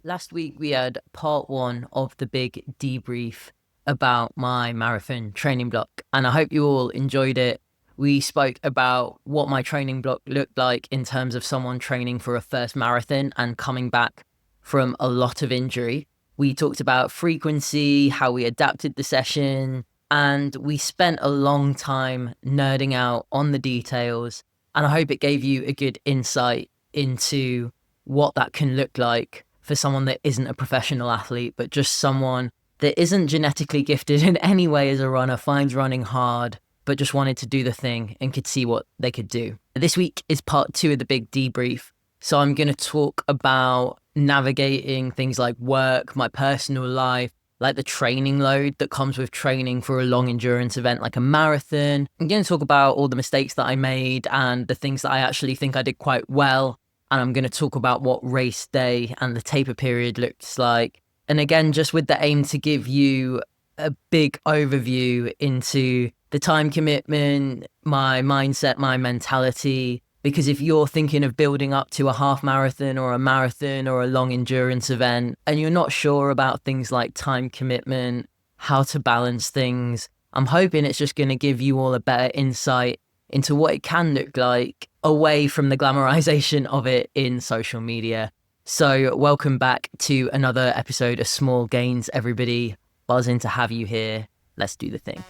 Last week we had part one of the big debrief about my marathon training block, and I hope you all enjoyed it. We spoke about what my training block looked like in terms of someone training for a first marathon and coming back from a lot of injury. We talked about frequency, how we adapted the session, and we spent a long time nerding out on the details. And I hope it gave you a good insight into what that can look like for someone that isn't a professional athlete, but just someone that isn't genetically gifted in any way as a runner, finds running hard, but just wanted to do the thing and could see what they could do. This week is part two of the big debrief. So I'm going to talk about navigating things like work, my personal life, like the training load that comes with training for a long endurance event like a marathon. I'm going to talk about all the mistakes that I made and the things that I actually think I did quite well. And I'm going to talk about what race day and the taper period looks like. And again, just with the aim to give you a big overview into the time commitment, my mindset, my mentality. Because if you're thinking of building up to a half marathon or a long endurance event, and you're not sure about things like time commitment, how to balance things, I'm hoping it's just going to give you all a better insight into what it can look like away from the glamorization of it in social media. So welcome back to another episode of Small Gains, everybody. Buzzing to have you here. Let's do the thing.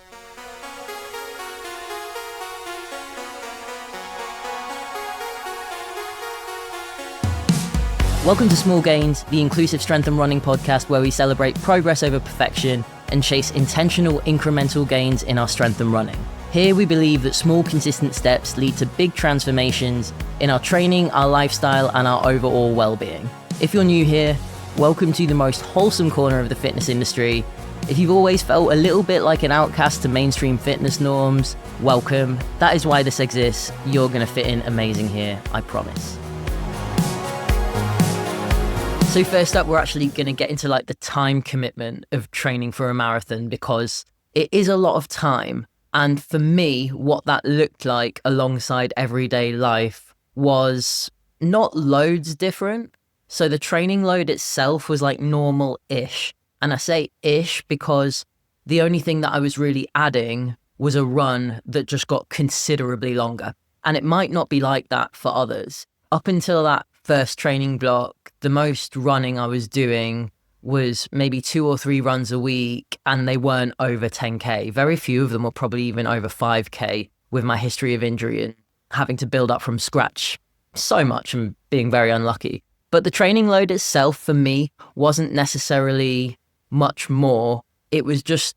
Welcome to Small Gains, the inclusive strength and running podcast where we celebrate progress over perfection and chase intentional incremental gains in our strength and running. Here we believe that small consistent steps lead to big transformations in our training, our lifestyle, and our overall well-being. If you're new here, welcome to the most wholesome corner of the fitness industry. If you've always felt a little bit like an outcast to mainstream fitness norms, welcome. That is why this exists. You're going to fit in amazing here, I promise. So first up, we're actually going to get into like the time commitment of training for a marathon because it is a lot of time. And for me, what that looked like alongside everyday life was not loads different. So the training load itself was like normal-ish. And I say ish because the only thing that I was really adding was a run that just got considerably longer. And it might not be like that for others. Up until that first training block, the most running I was doing was maybe 2 or 3 runs a week, and they weren't over 10K. Very few of them were probably even over 5K with my history of injury and having to build up from scratch so much and being very unlucky. But the training load itself for me wasn't necessarily much more. It was just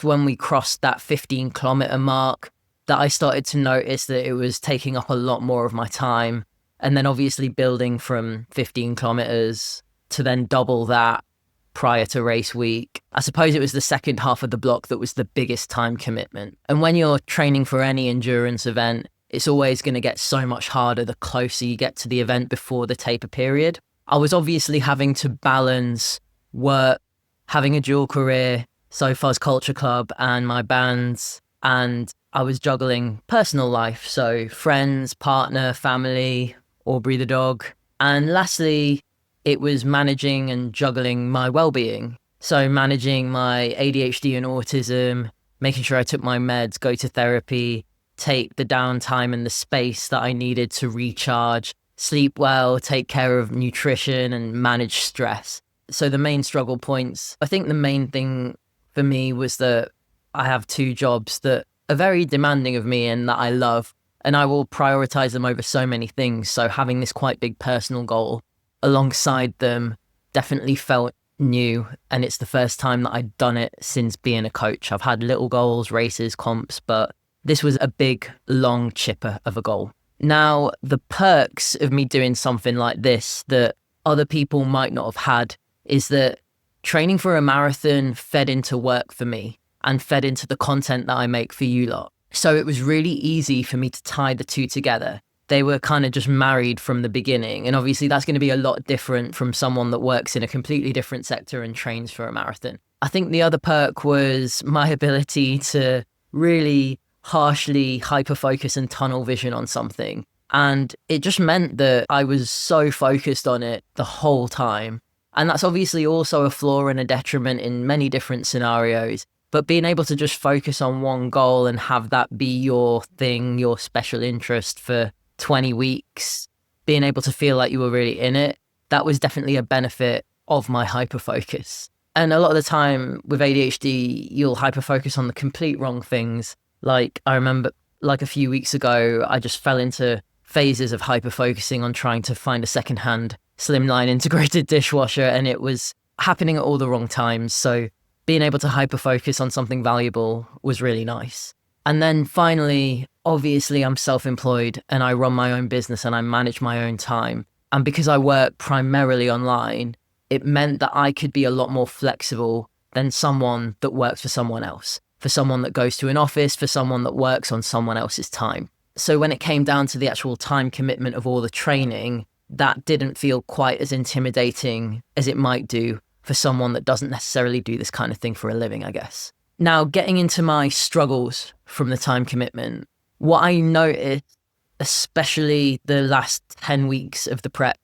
when we crossed that 15-kilometer mark that I started to notice that it was taking up a lot more of my time. And then obviously building from 15 kilometers to then double that prior to race week. I suppose it was the second half of the block that was the biggest time commitment. And when you're training for any endurance event, it's always going to get so much harder the closer you get to the event before the taper period. I was obviously having to balance work, having a dual career, SoFa's Culture Club and my bands, and I was juggling personal life. So friends, partner, family, Aubrey the dog. And lastly, it was managing and juggling my well-being. So managing my ADHD and autism, making sure I took my meds, go to therapy, take the downtime and the space that I needed to recharge, sleep well, take care of nutrition and manage stress. So the main struggle points, I think the main thing for me was that I have 2 jobs that are very demanding of me and that I love, and I will prioritize them over so many things. So having this quite big personal goal alongside them definitely felt new. And it's the first time that I'd done it since being a coach. I've had little goals, races, comps, but this was a big, long chipper of a goal. Now, the perks of me doing something like this that other people might not have had is that training for a marathon fed into work for me and fed into the content that I make for you lot. So it was really easy for me to tie the two together. They were kind of just married from the beginning. And obviously that's going to be a lot different from someone that works in a completely different sector and trains for a marathon. I think the other perk was my ability to really harshly hyper-focus and tunnel vision on something. And it just meant that I was so focused on it the whole time And that's obviously also a flaw and a detriment in many different scenarios. But being able to just focus on one goal and have that be your thing, your special interest for 20 weeks, being able to feel like you were really in it, that was definitely a benefit of my hyperfocus. And a lot of the time with ADHD, you'll hyperfocus on the complete wrong things. Like I remember like a few weeks ago, I just fell into phases of hyperfocusing on trying to find a secondhand slimline integrated dishwasher, and it was happening at all the wrong times. So being able to hyper-focus on something valuable was really nice. And then finally, obviously I'm self-employed and I run my own business and I manage my own time. And because I work primarily online, it meant that I could be a lot more flexible than someone that works for someone else, for someone that goes to an office, for someone that works on someone else's time. So when it came down to the actual time commitment of all the training, that didn't feel quite as intimidating as it might do for someone that doesn't necessarily do this kind of thing for a living, I guess. Now, getting into my struggles from the time commitment, what I noticed, especially the last 10 weeks of the prep,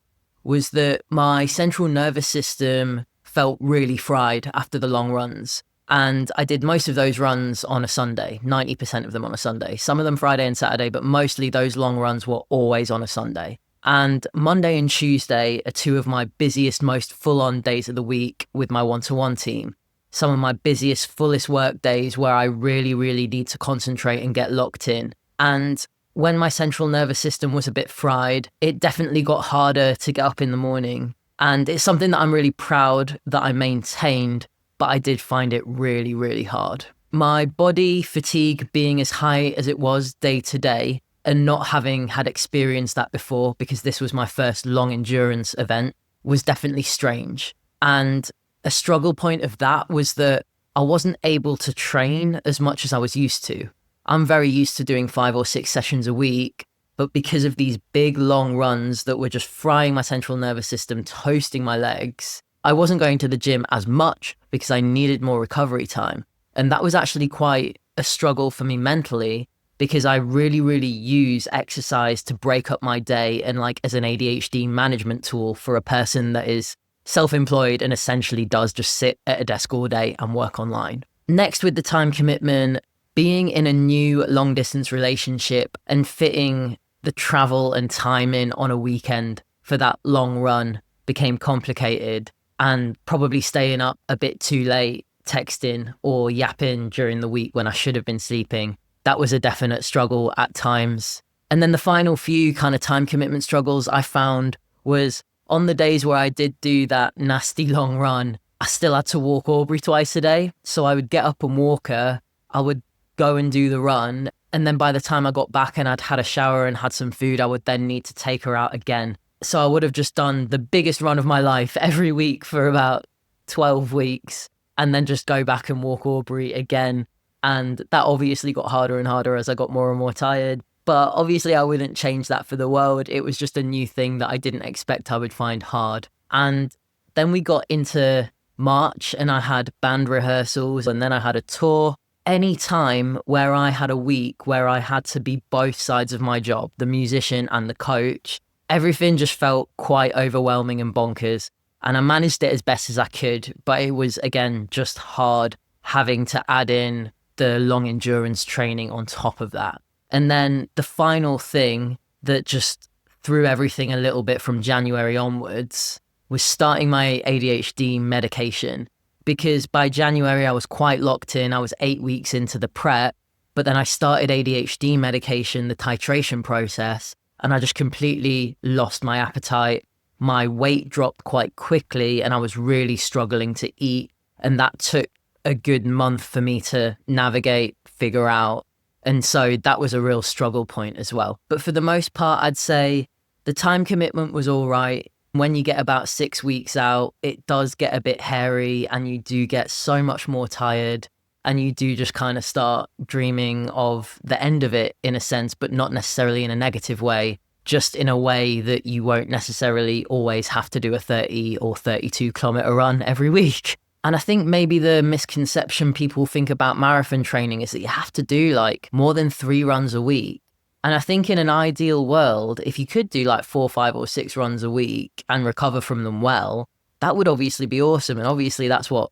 was that my central nervous system felt really fried after the long runs. And I did most of those runs on a Sunday, 90% of them on a Sunday, some of them Friday and Saturday, but mostly those long runs were always on a Sunday. And Monday and Tuesday are two of my busiest, most full-on days of the week with my one-to-one team. Some of my busiest, fullest work days where I really, really need to concentrate and get locked in. And when my central nervous system was a bit fried, it definitely got harder to get up in the morning. And it's something that I'm really proud that I maintained, but I did find it really, really hard. My body fatigue being as high as it was day to day, and not having had experienced that before because this was my first long endurance event, was definitely strange. And a struggle point of that was that I wasn't able to train as much as I was used to. I'm very used to doing 5 or 6 sessions a week, but because of these big long runs that were just frying my central nervous system, toasting my legs, I wasn't going to the gym as much because I needed more recovery time. And that was actually quite a struggle for me mentally, because I really, really use exercise to break up my day and like as an ADHD management tool for a person that is self-employed and essentially does just sit at a desk all day and work online. Next, with the time commitment, being in a new long distance relationship and fitting the travel and time in on a weekend for that long run became complicated, and probably staying up a bit too late, texting or yapping during the week when I should have been sleeping. That was a definite struggle at times. And then the final few kind of time commitment struggles I found was on the days where I did do that nasty long run, I still had to walk Aubrey twice a day. So I would get up and walk her, I would go and do the run. And then by the time I got back and I'd had a shower and had some food, I would then need to take her out again. So I would have just done the biggest run of my life every week for about 12 weeks and then just go back and walk Aubrey again. And that obviously got harder and harder as I got more and more tired. But obviously I wouldn't change that for the world. It was just a new thing that I didn't expect I would find hard. And then we got into March and I had band rehearsals and then I had a tour. Any time where I had a week where I had to be both sides of my job, the musician and the coach, everything just felt quite overwhelming and bonkers. And I managed it as best as I could. But it was, again, just hard having to add in the long endurance training on top of that. And then the final thing that just threw everything a little bit from January onwards was starting my ADHD medication. Because by January, I was quite locked in. I was 8 weeks into the prep, but then I started ADHD medication, the titration process, and I just completely lost my appetite. My weight dropped quite quickly and I was really struggling to eat. And that took a good month for me to navigate, figure out. And so that was a real struggle point as well. But for the most part, I'd say the time commitment was all right. When you get about 6 weeks out, it does get a bit hairy and you do get so much more tired and you do just kind of start dreaming of the end of it in a sense, but not necessarily in a negative way, just in a way that you won't necessarily always have to do a 30 or 32 kilometer run every week. And I think maybe the misconception people think about marathon training is that you have to do like more than 3 runs a week. And I think in an ideal world, if you could do like 4, 5 or 6 runs a week and recover from them well, that would obviously be awesome. And obviously that's what,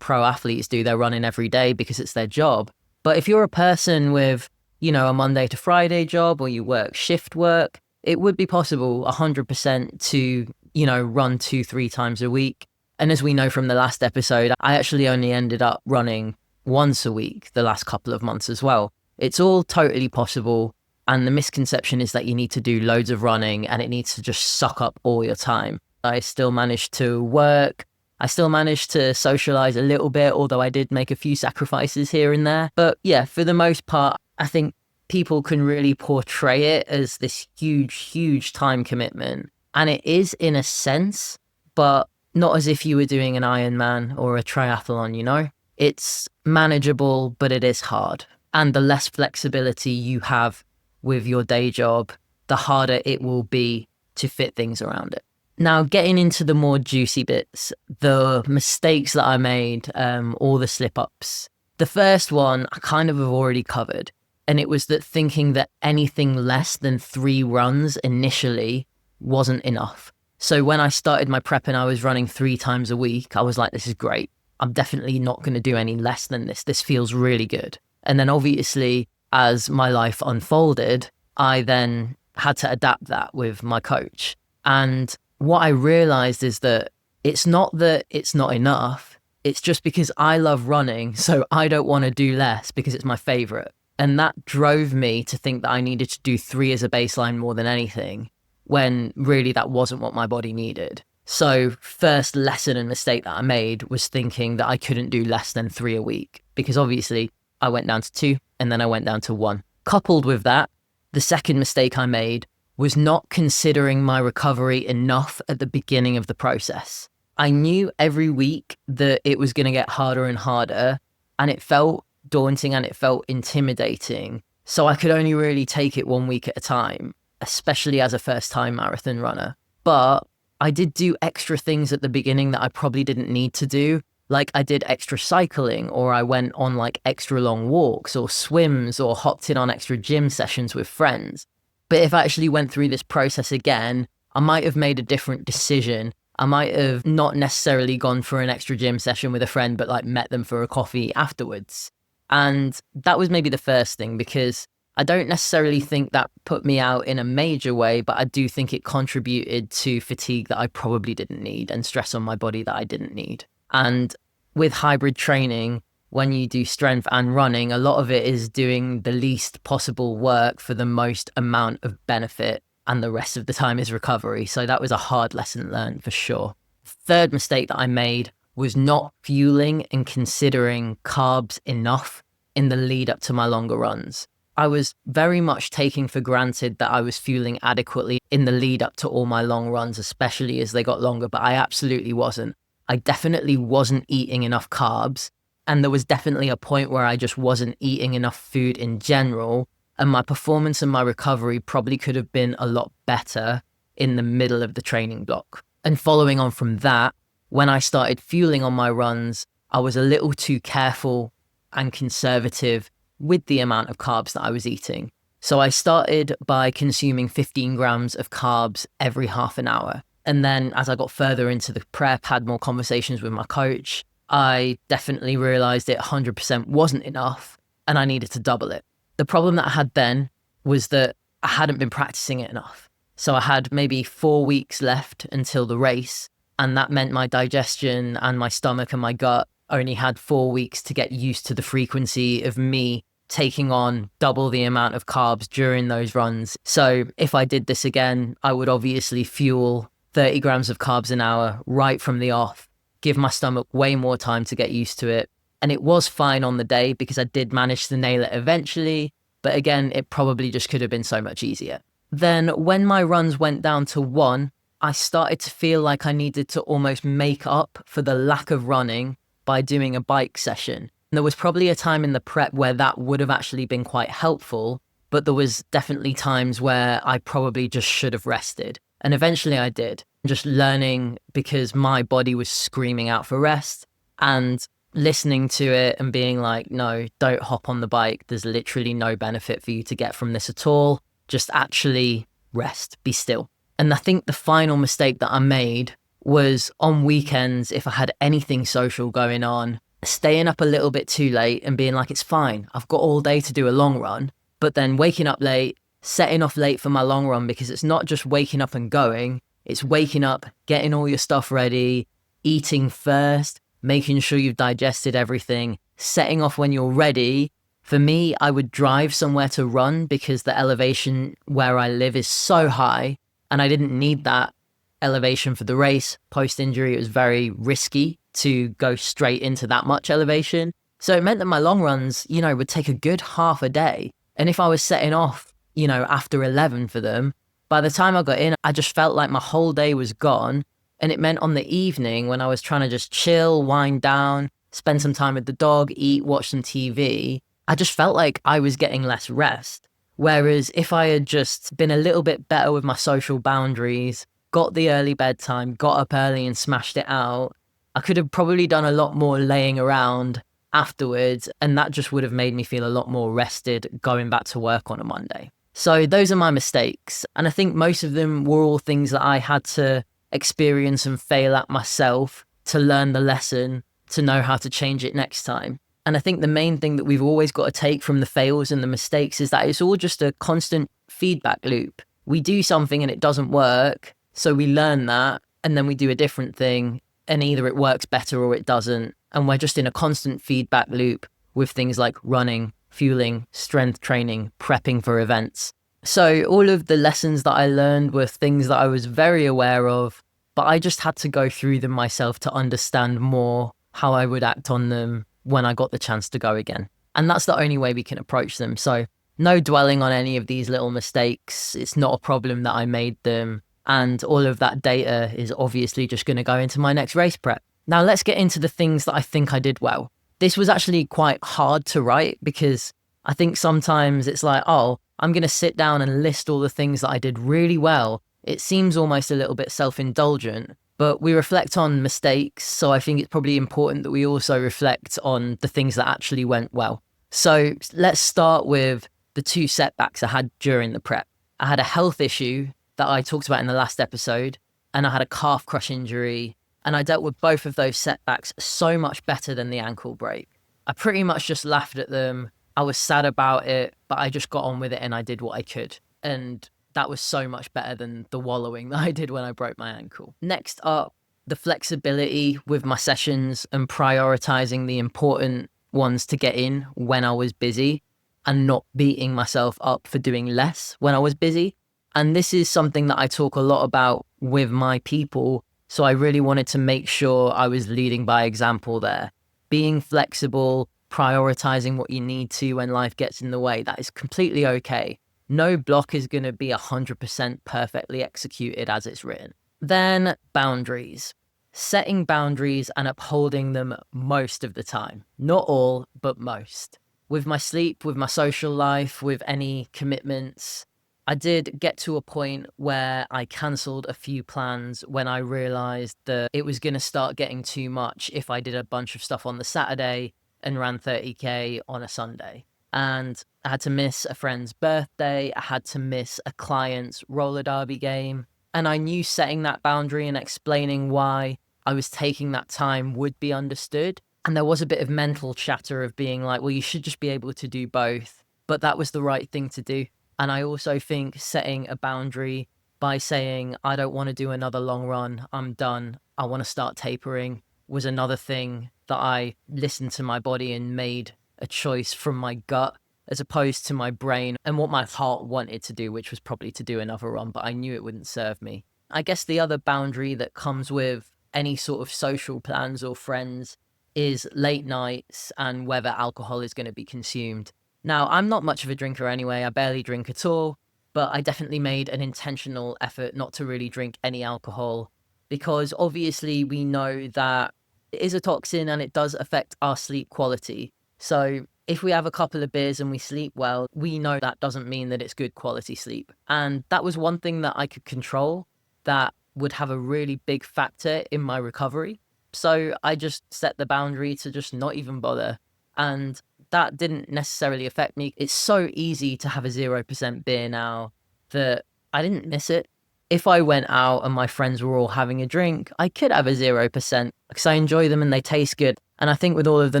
pro athletes do. They're running every day because it's their job. But if you're a person with, a Monday to Friday job, or you work shift work, it would be possible 100% to, run 2-3 times a week. And as we know from the last episode, I actually only ended up running once a week the last couple of months as well. It's all totally possible. And the misconception is that you need to do loads of running and it needs to just suck up all your time. I still managed to work. I still managed to socialize a little bit, although I did make a few sacrifices here and there. But yeah, for the most part, I think people can really portray it as this huge, huge time commitment. And it is in a sense, but not as if you were doing an Ironman or a triathlon, It's manageable, but it is hard. And the less flexibility you have with your day job, the harder it will be to fit things around it. Now, getting into the more juicy bits, the mistakes that I made, all the slip-ups. The first one I kind of have already covered, and it was that thinking that anything less than 3 runs initially wasn't enough. So when I started my prep and I was running 3 times a week, I was like, this is great. I'm definitely not going to do any less than this. This feels really good. And then obviously, as my life unfolded, I then had to adapt that with my coach. And what I realized is that it's not enough. It's just because I love running, so I don't want to do less because it's my favorite. And that drove me to think that I needed to do 3 as a baseline more than anything, when really that wasn't what my body needed. So first lesson and mistake that I made was thinking that I couldn't do less than 3 a week, because obviously I went down to 2 and then I went down to 1. Coupled with that, the second mistake I made was not considering my recovery enough at the beginning of the process. I knew every week that it was going to get harder and harder, and it felt daunting and it felt intimidating. So I could only really take it 1 week at a time, especially as a first-time marathon runner. But I did do extra things at the beginning that I probably didn't need to do. Like I did extra cycling, or I went on like extra long walks or swims, or hopped in on extra gym sessions with friends. But if I actually went through this process again, I might have made a different decision. I might have not necessarily gone for an extra gym session with a friend, but like met them for a coffee afterwards. And that was maybe the first thing, because I don't necessarily think that put me out in a major way, but I do think it contributed to fatigue that I probably didn't need and stress on my body that I didn't need. And with hybrid training, when you do strength and running, a lot of it is doing the least possible work for the most amount of benefit, and the rest of the time is recovery. So that was a hard lesson learned for sure. Third mistake that I made was not fueling and considering carbs enough in the lead up to my longer runs. I was very much taking for granted that I was fueling adequately in the lead up to all my long runs, especially as they got longer, but I absolutely wasn't. I definitely wasn't eating enough carbs, and there was definitely a point where I just wasn't eating enough food in general, and my performance and my recovery probably could have been a lot better in the middle of the training block. And following on from that, when I started fueling on my runs, I was a little too careful and conservative with the amount of carbs that I was eating. So I started by consuming 15 grams of carbs every half an hour. And then as I got further into the prep, had more conversations with my coach, I definitely realized it 100% wasn't enough and I needed to double it. The problem that I had then was that I hadn't been practicing it enough. So I had maybe 4 weeks left until the race, and that meant my digestion and my stomach and my gut only had 4 weeks to get used to the frequency of me taking on double the amount of carbs during those runs. So if I did this again, I would obviously fuel 30 grams of carbs an hour right from the off, give my stomach way more time to get used to it. And it was fine on the day because I did manage to nail it eventually. But again, it probably just could have been so much easier. Then when my runs went down to 1, I started to feel like I needed to almost make up for the lack of running by doing a bike session. There was probably a time in the prep where that would have actually been quite helpful, but there was definitely times where I probably just should have rested. And eventually I did, just learning because my body was screaming out for rest and listening to it and being like, no, don't hop on the bike. There's literally no benefit for you to get from this at all. Just actually rest, be still. And I think the final mistake that I made was on weekends, if I had anything social going on, staying up a little bit too late and being like, it's fine, I've got all day to do a long run, but then waking up late, setting off late for my long run, because it's not just waking up and going, it's waking up, getting all your stuff ready, eating first, making sure you've digested everything, setting off when you're ready. For me, I would drive somewhere to run because the elevation where I live is so high and I didn't need that elevation for the race. Post-injury, it was very risky to go straight into that much elevation. So it meant that my long runs, would take a good half a day. And if I was setting off, after 11 for them, by the time I got in, I just felt like my whole day was gone. And it meant on the evening when I was trying to just chill, wind down, spend some time with the dog, eat, watch some TV, I just felt like I was getting less rest. Whereas if I had just been a little bit better with my social boundaries, got the early bedtime, got up early and smashed it out, I could have probably done a lot more laying around afterwards. And that just would have made me feel a lot more rested going back to work on a Monday. So those are my mistakes. And I think most of them were all things that I had to experience and fail at myself to learn the lesson, to know how to change it next time. And I think the main thing that we've always got to take from the fails and the mistakes is that it's all just a constant feedback loop. We do something and it doesn't work, so we learn that, and then we do a different thing, and either it works better or it doesn't. And we're just in a constant feedback loop with things like running, fueling, strength training, prepping for events. So all of the lessons that I learned were things that I was very aware of, but I just had to go through them myself to understand more how I would act on them when I got the chance to go again. And that's the only way we can approach them. So no dwelling on any of these little mistakes. It's not a problem that I made them. And all of that data is obviously just going to go into my next race prep. Now let's get into the things that I think I did well. This was actually quite hard to write because I think sometimes it's like, oh, I'm going to sit down and list all the things that I did really well. It seems almost a little bit self-indulgent, but we reflect on mistakes. So I think it's probably important that we also reflect on the things that actually went well. So let's start with the two setbacks I had during the prep. I had a health issue that I talked about in the last episode, and I had a calf crush injury, and I dealt with both of those setbacks so much better than the ankle break. I pretty much just laughed at them. I was sad about it, but I just got on with it and I did what I could. And that was so much better than the wallowing that I did when I broke my ankle. Next up, the flexibility with my sessions and prioritizing the important ones to get in when I was busy and not beating myself up for doing less when I was busy. And this is something that I talk a lot about with my people. So I really wanted to make sure I was leading by example there. Being flexible, prioritizing what you need to when life gets in the way, that is completely okay. No block is going to be 100% perfectly executed as it's written. Then boundaries. Setting boundaries and upholding them most of the time. Not all, but most. With my sleep, with my social life, with any commitments, I did get to a point where I cancelled a few plans when I realised that it was going to start getting too much if I did a bunch of stuff on the Saturday and ran 30k on a Sunday. And I had to miss a friend's birthday. I had to miss a client's roller derby game. And I knew setting that boundary and explaining why I was taking that time would be understood. And there was a bit of mental chatter of being like, well, you should just be able to do both. But that was the right thing to do. And I also think setting a boundary by saying, I don't want to do another long run, I'm done, I want to start tapering, was another thing that I listened to my body and made a choice from my gut as opposed to my brain and what my heart wanted to do, which was probably to do another run, but I knew it wouldn't serve me. I guess the other boundary that comes with any sort of social plans or friends is late nights and whether alcohol is going to be consumed. Now, I'm not much of a drinker anyway, I barely drink at all, but I definitely made an intentional effort not to really drink any alcohol because obviously we know that it is a toxin and it does affect our sleep quality. So if we have a couple of beers and we sleep well, we know that doesn't mean that it's good quality sleep. And that was one thing that I could control that would have a really big factor in my recovery. So I just set the boundary to just not even bother. And that didn't necessarily affect me. It's so easy to have a 0% beer now that I didn't miss it. if I went out and my friends were all having a drink, I could have a 0% because I enjoy them and they taste good. And I think with all of the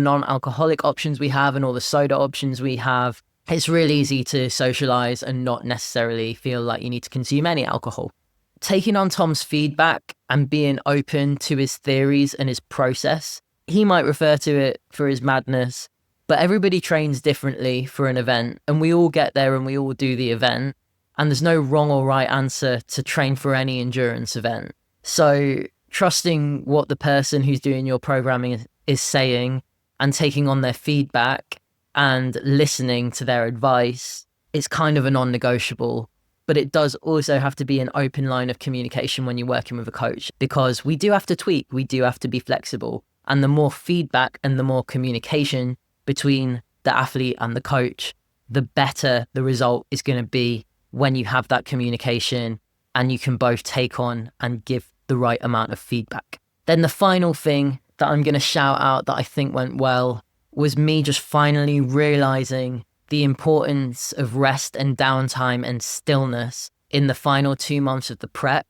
non-alcoholic options we have and all the soda options we have, it's really easy to socialize and not necessarily feel like you need to consume any alcohol. Taking on Tom's feedback and being open to his theories and his process, he might refer to it for his madness, but everybody trains differently for an event, and we all get there and we all do the event, and there's no wrong or right answer to train for any endurance event. So trusting what the person who's doing your programming is saying and taking on their feedback and listening to their advice is kind of a non-negotiable. But it does also have to be an open line of communication when you're working with a coach, because we do have to tweak, we do have to be flexible. And the more feedback and the more communication between the athlete and the coach, the better the result is going to be when you have that communication and you can both take on and give the right amount of feedback. Then the final thing that I'm going to shout out that I think went well was me just finally realizing the importance of rest and downtime and stillness in the final 2 months of the prep,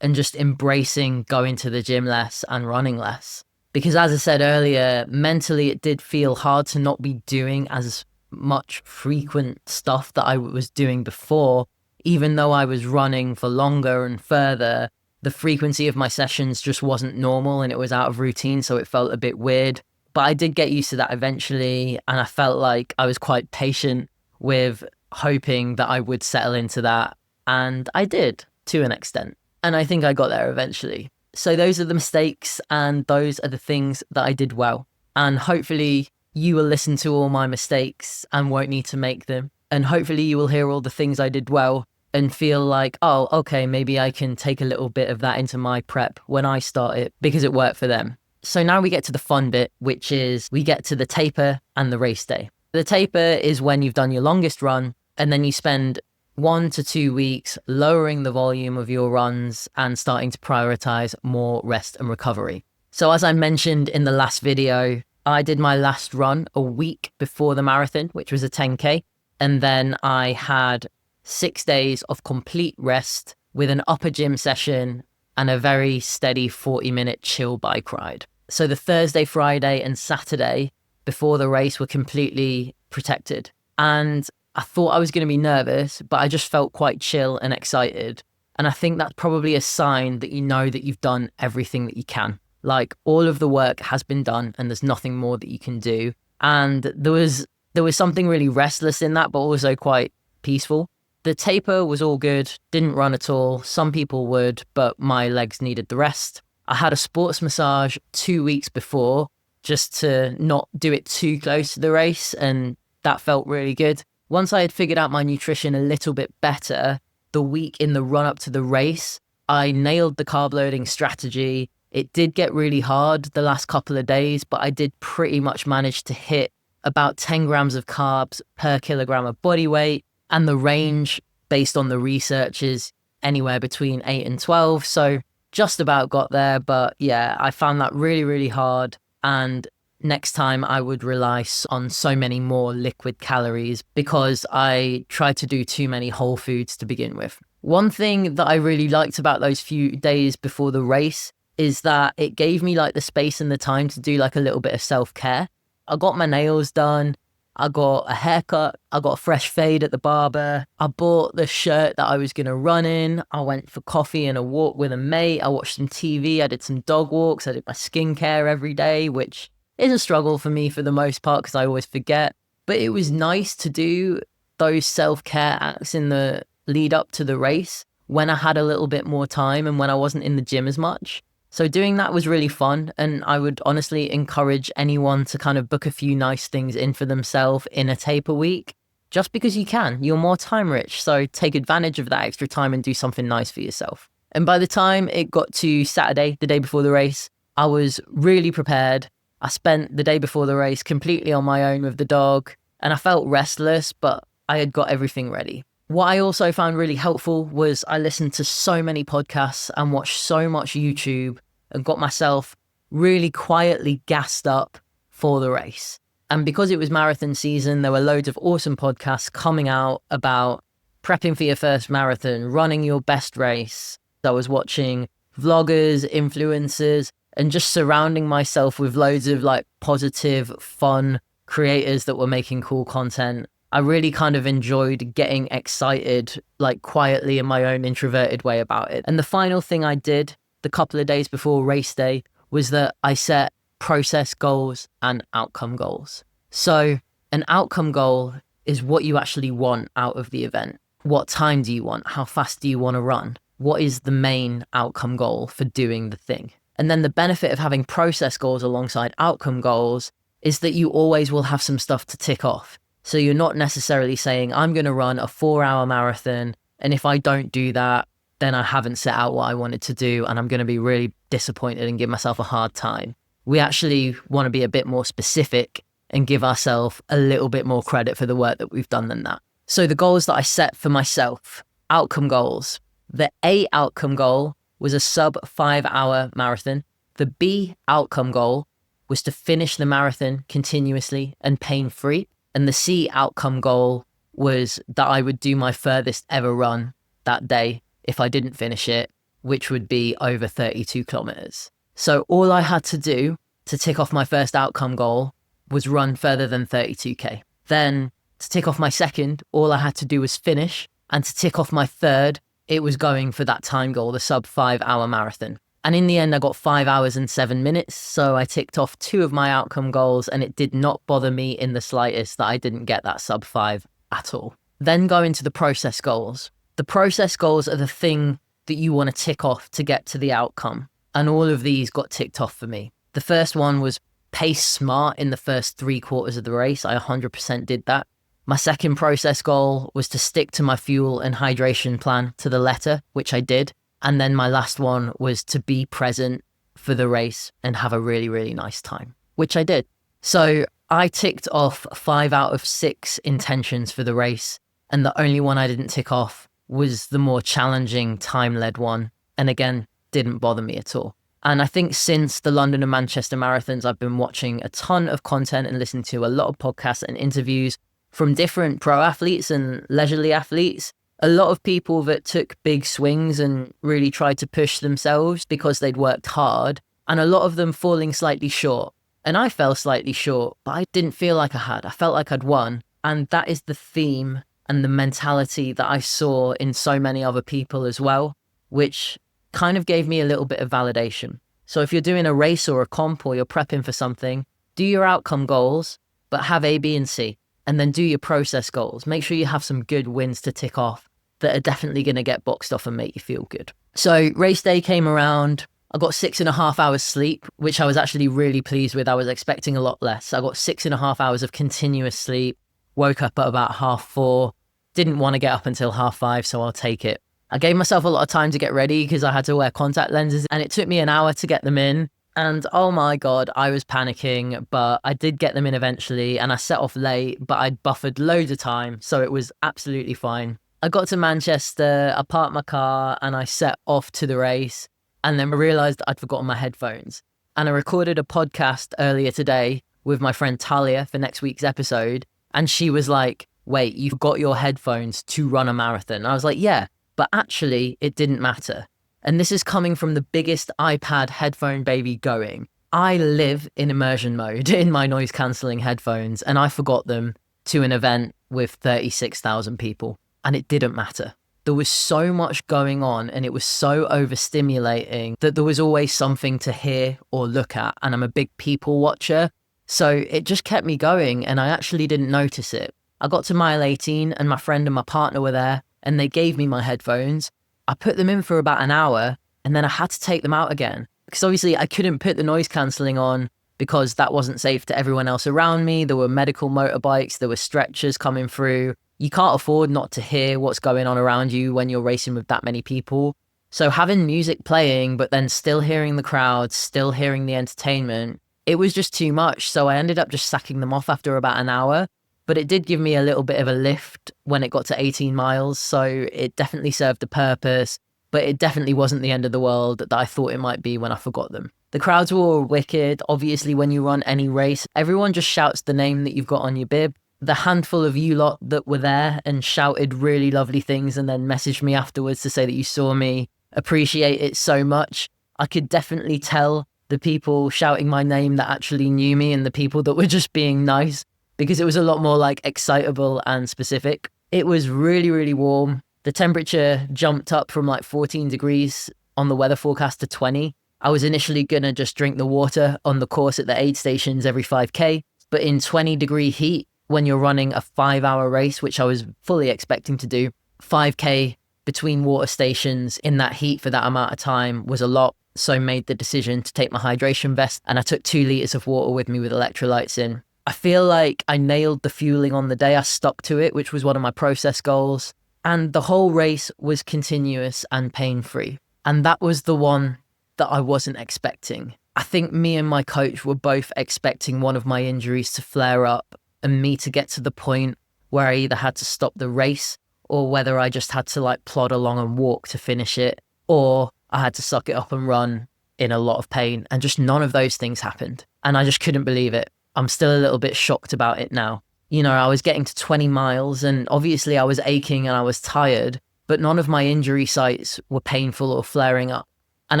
and just embracing going to the gym less and running less. Because as I said earlier, mentally it did feel hard to not be doing as much frequent stuff that I was doing before. Even though I was running for longer and further, the frequency of my sessions just wasn't normal and it was out of routine, so it felt a bit weird. But I did get used to that eventually, and I felt like I was quite patient with hoping that I would settle into that. And I did, to an extent. And I think I got there eventually. So those are the mistakes and those are the things that I did well. And hopefully you will listen to all my mistakes and won't need to make them. And hopefully you will hear all the things I did well and feel like, oh, okay, maybe I can take a little bit of that into my prep when I start it because it worked for them. So now we get to the fun bit, which is we get to the taper and the race day. The taper is when you've done your longest run and then you spend 1 to 2 weeks lowering the volume of your runs and starting to prioritize more rest and recovery. So as I mentioned in the last video, I did my last run a week before the marathon, which was a 10K. And then I had 6 days of complete rest with an upper gym session and a very steady 40-minute chill bike ride. So the Thursday, Friday, and Saturday before the race were completely protected. And I thought I was going to be nervous, but I just felt quite chill and excited. And I think that's probably a sign that you know that you've done everything that you can. Like, all of the work has been done and there's nothing more that you can do. And there was something really restless in that, but also quite peaceful. The taper was all good, didn't run at all. Some people would, but my legs needed the rest. I had a sports massage 2 weeks before just to not do it too close to the race, and that felt really good. Once I had figured out my nutrition a little bit better, the week in the run up to the race, I nailed the carb loading strategy. It did get really hard the last couple of days, but I did pretty much manage to hit about 10 grams of carbs per kilogram of body weight. And the range based on the research is anywhere between 8 and 12. So just about got there. But yeah, I found that really, really hard. And next time I would rely on so many more liquid calories because I tried to do too many whole foods to begin with. One thing that I really liked about those few days before the race is that it gave me like the space and the time to do like a little bit of self-care. I got my nails done. I got a haircut. I got a fresh fade at the barber. I bought the shirt that I was going to run in. I went for coffee and a walk with a mate. I watched some TV. I did some dog walks. I did my skincare every day, which is a struggle for me for the most part because I always forget. But it was nice to do those self-care acts in the lead up to the race when I had a little bit more time and when I wasn't in the gym as much. So doing that was really fun, and I would honestly encourage anyone to kind of book a few nice things in for themselves in a taper week, just because you can. You're more time rich, so take advantage of that extra time and do something nice for yourself. And by the time it got to Saturday, the day before the race, I was really prepared. I spent the day before the race completely on my own with the dog, and I felt restless, but I had got everything ready. What I also found really helpful was I listened to so many podcasts and watched so much YouTube and got myself really quietly gassed up for the race. And because it was marathon season, there were loads of awesome podcasts coming out about prepping for your first marathon, running your best race. I was watching vloggers, influencers, and just surrounding myself with loads of like positive, fun creators that were making cool content. I really kind of enjoyed getting excited, like quietly in my own introverted way about it. And the final thing I did the couple of days before race day was that I set process goals and outcome goals. So an outcome goal is what you actually want out of the event. What time do you want? How fast do you want to run? What is the main outcome goal for doing the thing? And then the benefit of having process goals alongside outcome goals is that you always will have some stuff to tick off. So you're not necessarily saying, I'm going to run a 4-hour marathon, and if I don't do that, then I haven't set out what I wanted to do, and I'm going to be really disappointed and give myself a hard time. We actually want to be a bit more specific and give ourselves a little bit more credit for the work that we've done than that. So the goals that I set for myself, outcome goals. The A outcome goal was a sub 5-hour marathon. The B outcome goal was to finish the marathon continuously and pain-free. And the C outcome goal was that I would do my furthest ever run that day if I didn't finish it, which would be over 32 kilometers. So all I had to do to tick off my first outcome goal was run further than 32k. Then to tick off my second, all I had to do was finish. And to tick off my third, it was going for that time goal, the sub 5-hour marathon. And in the end, I got 5 hours and 7 minutes. So I ticked off 2 of my outcome goals, and it did not bother me in the slightest that I didn't get that sub 5 at all. Then go into the process goals. The process goals are the thing that you want to tick off to get to the outcome. And all of these got ticked off for me. The first one was pace smart in the first 3 quarters of the race. I 100% did that. My second process goal was to stick to my fuel and hydration plan to the letter, which I did. And then my last one was to be present for the race and have a really, really nice time, which I did. So I ticked off 5 out of 6 intentions for the race. And the only one I didn't tick off was the more challenging time-led one. And again, didn't bother me at all. And I think since the London and Manchester marathons, I've been watching a ton of content and listening to a lot of podcasts and interviews from different pro athletes and leisurely athletes. A lot of people that took big swings and really tried to push themselves because they'd worked hard, and a lot of them falling slightly short. And I fell slightly short, but I didn't feel like I had. I felt like I'd won. And that is the theme and the mentality that I saw in so many other people as well, which kind of gave me a little bit of validation. So if you're doing a race or a comp or you're prepping for something, do your outcome goals, but have A, B, and C. And then do your process goals. Make sure you have some good wins to tick off that are definitely going to get boxed off and make you feel good. So race day came around. I got 6.5 hours sleep, which I was actually really pleased with. I was expecting a lot less. I got 6.5 hours of continuous sleep, woke up at about 4:30, didn't want to get up until 5:30, so I'll take it. I gave myself a lot of time to get ready because I had to wear contact lenses, and it took me an hour to get them in. And oh my God, I was panicking, but I did get them in eventually, and I set off late, but I'd buffered loads of time, so it was absolutely fine. I got to Manchester, I parked my car, and I set off to the race, and then I realised I'd forgotten my headphones. And I recorded a podcast earlier today with my friend Talia for next week's episode, and she was like, wait, you forgot your headphones to run a marathon. I was like, yeah, but actually it didn't matter. And this is coming from the biggest iPad headphone baby going. I live in immersion mode in my noise cancelling headphones, and I forgot them to an event with 36,000 people, and it didn't matter. There was so much going on, and it was so overstimulating that there was always something to hear or look at, and I'm a big people watcher, so it just kept me going, and I actually didn't notice it. I got to mile 18, and my friend and my partner were there, and they gave me my headphones. I put them in for about an hour, and then I had to take them out again, because obviously I couldn't put the noise cancelling on because that wasn't safe to everyone else around me. There were medical motorbikes, there were stretchers coming through. You can't afford not to hear what's going on around you when you're racing with that many people. So having music playing, but then still hearing the crowd, still hearing the entertainment, it was just too much. So I ended up just sacking them off after about an hour. But it did give me a little bit of a lift when it got to 18 miles. So it definitely served a purpose, but it definitely wasn't the end of the world that I thought it might be when I forgot them. The crowds were all wicked. Obviously, when you run any race, everyone just shouts the name that you've got on your bib. the handful of you lot that were there and shouted really lovely things and then messaged me afterwards to say that you saw me, appreciate it so much. I could definitely tell the people shouting my name that actually knew me and the people that were just being nice, because it was a lot more like excitable and specific. It was really, really warm. The temperature jumped up from like 14 degrees on the weather forecast to 20. I was initially going to just drink the water on the course at the aid stations every 5K, but in 20-degree heat, when you're running a 5-hour race, which I was fully expecting to do, 5K between water stations in that heat for that amount of time was a lot. So made the decision to take my hydration vest, and I took 2 liters of water with me with electrolytes in. I feel like I nailed the fueling on the day. I stuck to it, which was one of my process goals. And the whole race was continuous and pain-free. And that was the one that I wasn't expecting. I think me and my coach were both expecting one of my injuries to flare up and me to get to the point where I either had to stop the race or whether I just had to like plod along and walk to finish it, or I had to suck it up and run in a lot of pain. And just none of those things happened. And I just couldn't believe it. I'm still a little bit shocked about it now. You know, I was getting to 20 miles and obviously I was aching and I was tired, but none of my injury sites were painful or flaring up. And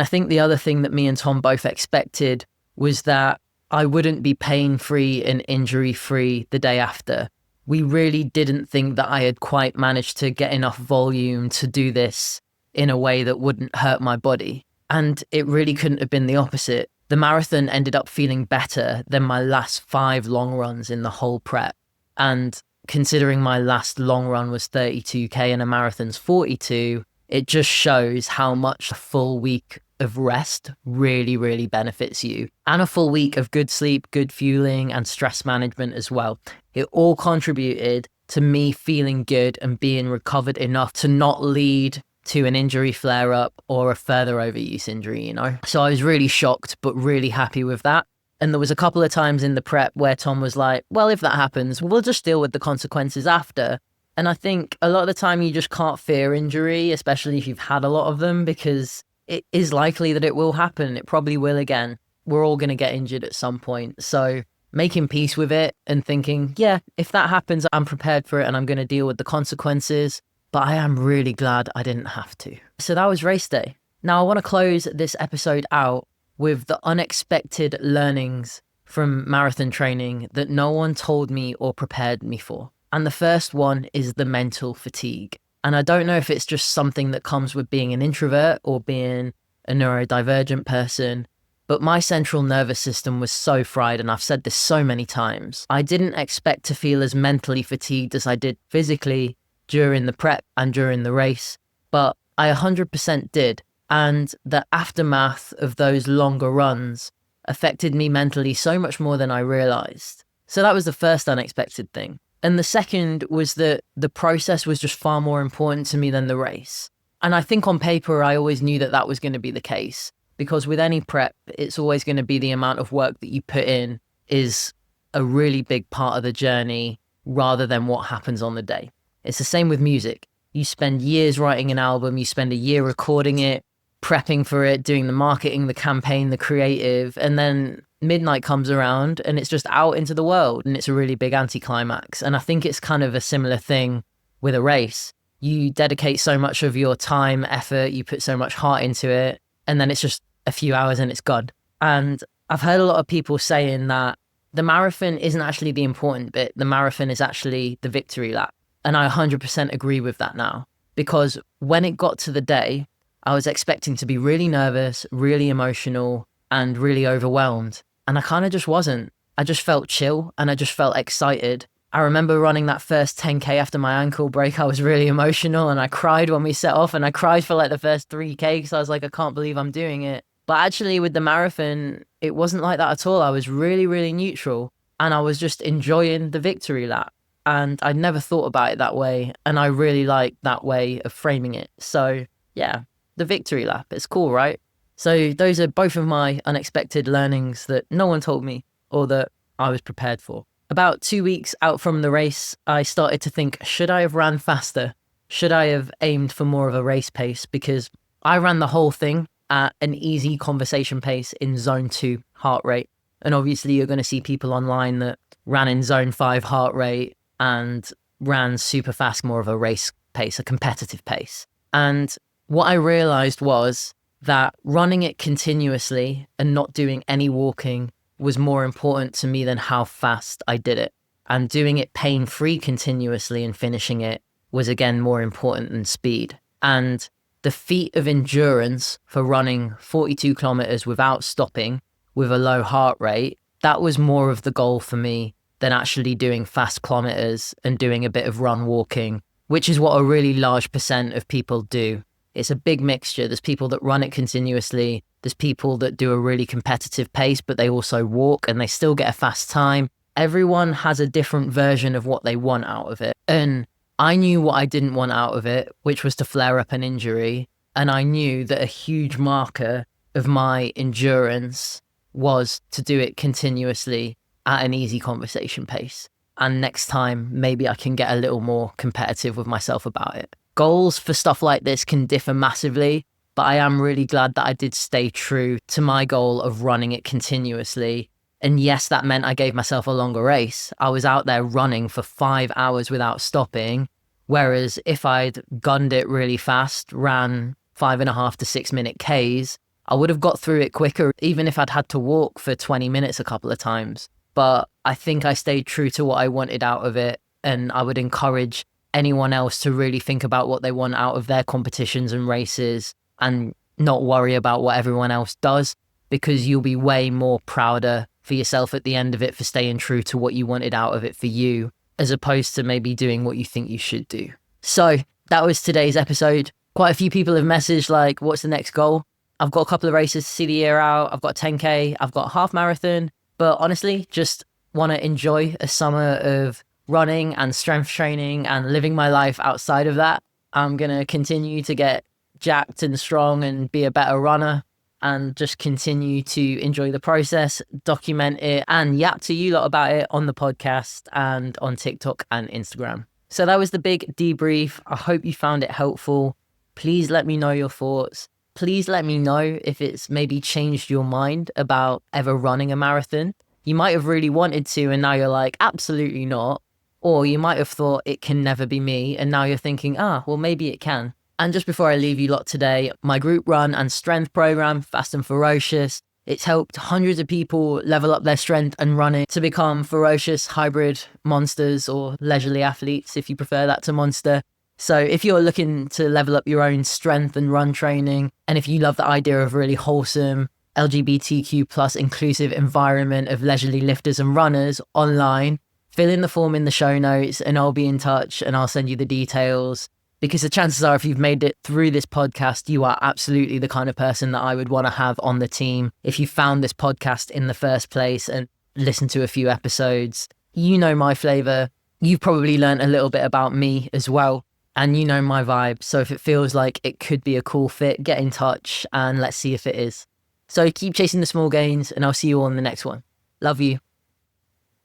I think the other thing that me and Tom both expected was that I wouldn't be pain-free and injury-free the day after. We really didn't think that I had quite managed to get enough volume to do this in a way that wouldn't hurt my body. And it really couldn't have been the opposite. The marathon ended up feeling better than my last 5 long runs in the whole prep. And considering my last long run was 32K and a marathon's 42, it just shows how much a full week of rest really, really benefits you. And a full week of good sleep, good fueling, and stress management as well. It all contributed to me feeling good and being recovered enough to not lead to an injury flare-up or a further overuse injury, you know? So I was really shocked, but really happy with that. And there was a couple of times in the prep where Tom was like, well, if that happens, we'll just deal with the consequences after. And I think a lot of the time you just can't fear injury, especially if you've had a lot of them, because it is likely that it will happen. It probably will again. We're all going to get injured at some point. So making peace with it and thinking, yeah, if that happens, I'm prepared for it and I'm going to deal with the consequences. But I am really glad I didn't have to. So that was race day. Now I want to close this episode out with the unexpected learnings from marathon training that no one told me or prepared me for. And the first one is the mental fatigue. And I don't know if it's just something that comes with being an introvert or being a neurodivergent person, but my central nervous system was so fried, and I've said this so many times. I didn't expect to feel as mentally fatigued as I did physically during the prep and during the race, but I 100% did. And the aftermath of those longer runs affected me mentally so much more than I realized. So that was the first unexpected thing. And the second was that the process was just far more important to me than the race. And I think on paper, I always knew that that was going to be the case, because with any prep, it's always going to be the amount of work that you put in is a really big part of the journey rather than what happens on the day. It's the same with music. You spend years writing an album, you spend a year recording it, prepping for it, doing the marketing, the campaign, the creative, and then midnight comes around and it's just out into the world and it's a really big anticlimax. And I think it's kind of a similar thing with a race. You dedicate so much of your time, effort, you put so much heart into it, and then it's just a few hours and it's gone. And I've heard a lot of people saying that the marathon isn't actually the important bit. The marathon is actually the victory lap. And I 100% agree with that now, because when it got to the day, I was expecting to be really nervous, really emotional, and really overwhelmed. And I kind of just wasn't. I just felt chill and I just felt excited. I remember running that first 10K after my ankle break. I was really emotional and I cried when we set off, and I cried for like the first 3K because I was like, I can't believe I'm doing it. But actually with the marathon, it wasn't like that at all. I was really, really neutral and I was just enjoying the victory lap. And I'd never thought about it that way. And I really like that way of framing it. So yeah, the victory lap, it's cool, right? So those are both of my unexpected learnings that no one told me or that I was prepared for. About 2 weeks out from the race, I started to think, should I have ran faster? Should I have aimed for more of a race pace? Because I ran the whole thing at an easy conversation pace in zone 2 heart rate. And obviously you're going to see people online that ran in zone 5 heart rate and ran super fast, more of a race pace, a competitive pace. And what I realized was that running it continuously and not doing any walking was more important to me than how fast I did it. And doing it pain-free continuously and finishing it was again more important than speed. And the feat of endurance for running 42 kilometers without stopping with a low heart rate, that was more of the goal for me than actually doing fast kilometers and doing a bit of run walking, which is what a really large percent of people do. It's a big mixture. There's people that run it continuously. There's people that do a really competitive pace, but they also walk and they still get a fast time. Everyone has a different version of what they want out of it. And I knew what I didn't want out of it, which was to flare up an injury. And I knew that a huge marker of my endurance was to do it continuously at an easy conversation pace. And next time, maybe I can get a little more competitive with myself about it. Goals for stuff like this can differ massively, but I am really glad that I did stay true to my goal of running it continuously. And yes, that meant I gave myself a longer race. I was out there running for 5 hours without stopping. Whereas if I'd gunned it really fast, ran 5.5 to 6 minute Ks, I would have got through it quicker, even if I'd had to walk for 20 minutes a couple of times. But I think I stayed true to what I wanted out of it. And I would encourage anyone else to really think about what they want out of their competitions and races and not worry about what everyone else does, because you'll be way more prouder for yourself at the end of it for staying true to what you wanted out of it for you, as opposed to maybe doing what you think you should do. So that was today's episode. Quite a few people have messaged like, what's the next goal? I've got a couple of races to see the year out. I've got a 10K, I've got a half marathon, but honestly, just want to enjoy a summer of running and strength training and living my life outside of that. I'm going to continue to get jacked and strong and be a better runner and just continue to enjoy the process, document it, and yap to you lot about it on the podcast and on TikTok and Instagram. So that was the big debrief. I hope you found it helpful. Please let me know your thoughts. Please let me know if it's maybe changed your mind about ever running a marathon. You might have really wanted to, and now you're like, absolutely not. Or you might have thought it can never be me, and now you're thinking, well, maybe it can. And just before I leave you lot today, my group run and strength program, Fast and Ferocious, it's helped hundreds of people level up their strength and running to become ferocious hybrid monsters or leisurely athletes, if you prefer that to monster. So if you're looking to level up your own strength and run training, and if you love the idea of really wholesome LGBTQ plus inclusive environment of leisurely lifters and runners online, fill in the form in the show notes and I'll be in touch and I'll send you the details. Because the chances are if you've made it through this podcast, you are absolutely the kind of person that I would want to have on the team. If you found this podcast in the first place and listened to a few episodes, you know my flavor. You've probably learned a little bit about me as well. And you know my vibe. So if it feels like it could be a cool fit, get in touch and let's see if it is. So keep chasing the small gains and I'll see you all in the next one. Love you.